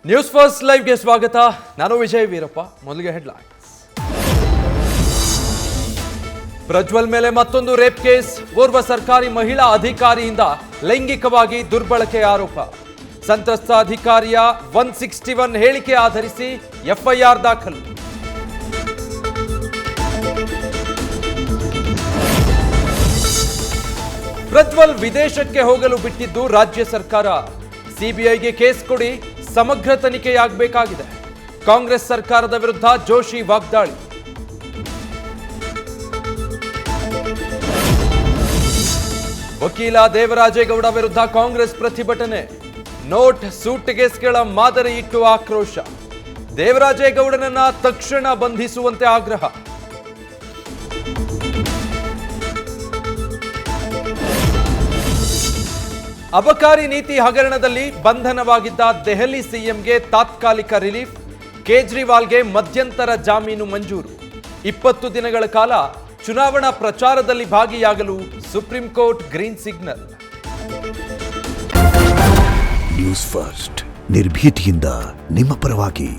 News first ಲೈವ್ಗೆ ಸ್ವಾಗತ. ನಾನು ವಿಜಯ್ ವೀರಪ್ಪ. ಮೊದಲಿಗೆ ಹೆಡ್ಲೈನ್ಸ್. ಪ್ರಜ್ವಲ್ ಮೇಲೆ ಮತ್ತೊಂದು ರೇಪ್ ಕೇಸ್. ಓರ್ವ ಸರ್ಕಾರಿ ಮಹಿಳಾ ಅಧಿಕಾರಿಯಿಂದ ಲೈಂಗಿಕವಾಗಿ ದುರ್ಬಳಕೆ ಆರೋಪ. ಸಂತ್ರಸ್ತ ಅಧಿಕಾರಿಯ 161 ಹೇಳಿಕೆ ಆಧರಿಸಿ ಎಫ್ಐಆರ್ ದಾಖಲು. ಪ್ರಜ್ವಲ್ ವಿದೇಶಕ್ಕೆ ಹೋಗಲು ಬಿಟ್ಟಿದ್ದು ರಾಜ್ಯ ಸರ್ಕಾರ. ಸಿಬಿಐಗೆ ಕೇಸ್ ಕೊಡಿ, ಸಮಗ್ರ ತನಿಖೆಯಾಗಬೇಕಾಗಿದೆ. ಕಾಂಗ್ರೆಸ್ ಸರ್ಕಾರದ ವಿರುದ್ಧ ಜೋಶಿ ವಾಗ್ದಾಳಿ. ವಕೀಲ ದೇವರಾಜೇಗೌಡ ವಿರುದ್ಧ ಕಾಂಗ್ರೆಸ್ ಪ್ರತಿಭಟನೆ. ನೋಟ್ ಸೂಟ್ಕೇಸ್ಗಳ ಮಾದರಿ ಇಟ್ಟು ಆಕ್ರೋಶ. ದೇವರಾಜೇಗೌಡನನ್ನ ತಕ್ಷಣ ಬಂಧಿಸುವಂತೆ ಆಗ್ರಹ. ಅಬಕಾರಿ ನೀತಿ ಹಗರಣದಲ್ಲಿ ಬಂಧನವಾಗಿದ್ದ ದೆಹಲಿ ಸಿಎಂಗೆ ತಾತ್ಕಾಲಿಕ ರಿಲೀಫ್. ಕೇಜ್ರಿವಾಲ್ಗೆ ಮಧ್ಯಂತರ ಜಾಮೀನು ಮಂಜೂರು. 20 ದಿನಗಳ ಕಾಲ ಚುನಾವಣಾ ಪ್ರಚಾರದಲ್ಲಿ ಭಾಗಿಯಾಗಲು supreme court green signal. News first ನಿರ್ಭೀತಿಯಿಂದ ನಿಮ್ಮ ಪರವಾಗಿ.